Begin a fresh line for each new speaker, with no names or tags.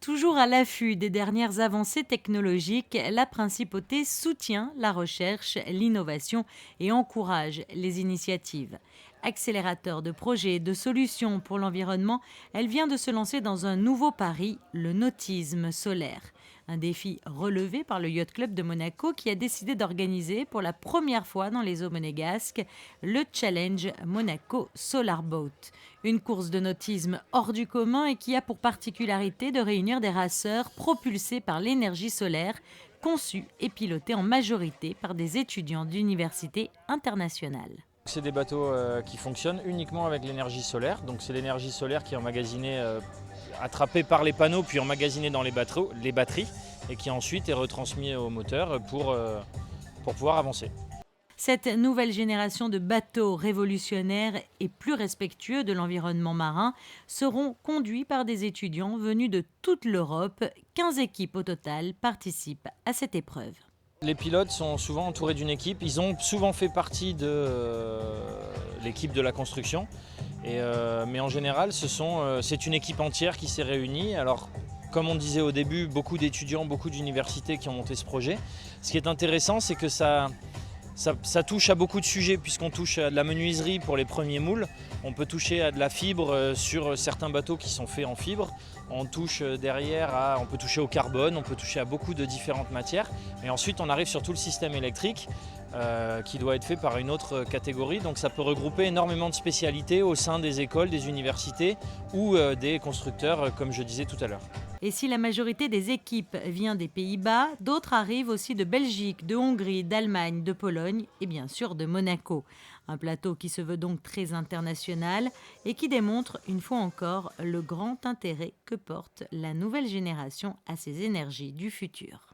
Toujours à l'affût des dernières avancées technologiques, la principauté soutient la recherche, l'innovation et encourage les initiatives. Accélérateur de projets et de solutions pour l'environnement, elle vient de se lancer dans un nouveau pari, le nautisme solaire. Un défi relevé par le Yacht Club de Monaco qui a décidé d'organiser pour la première fois dans les eaux monégasques le Challenge Monaco Solar Boat. Une course de nautisme hors du commun et qui a pour particularité de réunir des raceurs propulsés par l'énergie solaire, conçus et pilotés en majorité par des étudiants d'universités internationales.
C'est des bateaux qui fonctionnent uniquement avec l'énergie solaire. Donc c'est l'énergie solaire qui est emmagasinée, attrapée par les panneaux puis emmagasinée dans les batteries et qui ensuite est retransmise au moteur pour pouvoir avancer.
Cette nouvelle génération de bateaux révolutionnaires et plus respectueux de l'environnement marin seront conduits par des étudiants venus de toute l'Europe. 15 équipes au total participent à cette épreuve.
Les pilotes sont souvent entourés d'une équipe. Ils ont souvent fait partie de l'équipe de la construction. Mais en général, c'est une équipe entière qui s'est réunie. Alors, comme on disait au début, beaucoup d'étudiants, beaucoup d'universités qui ont monté ce projet. Ce qui est intéressant, c'est que ça touche à beaucoup de sujets, puisqu'on touche à de la menuiserie pour les premiers moules. On peut toucher à de la fibre sur certains bateaux qui sont faits en fibre. On peut toucher au carbone, on peut toucher à beaucoup de différentes matières. Et ensuite, on arrive sur tout le système électrique qui doit être fait par une autre catégorie. Donc ça peut regrouper énormément de spécialités au sein des écoles, des universités ou des constructeurs, comme je disais tout à l'heure.
Et si la majorité des équipes vient des Pays-Bas, d'autres arrivent aussi de Belgique, de Hongrie, d'Allemagne, de Pologne et bien sûr de Monaco. Un plateau qui se veut donc très international et qui démontre une fois encore le grand intérêt que porte la nouvelle génération à ces énergies du futur.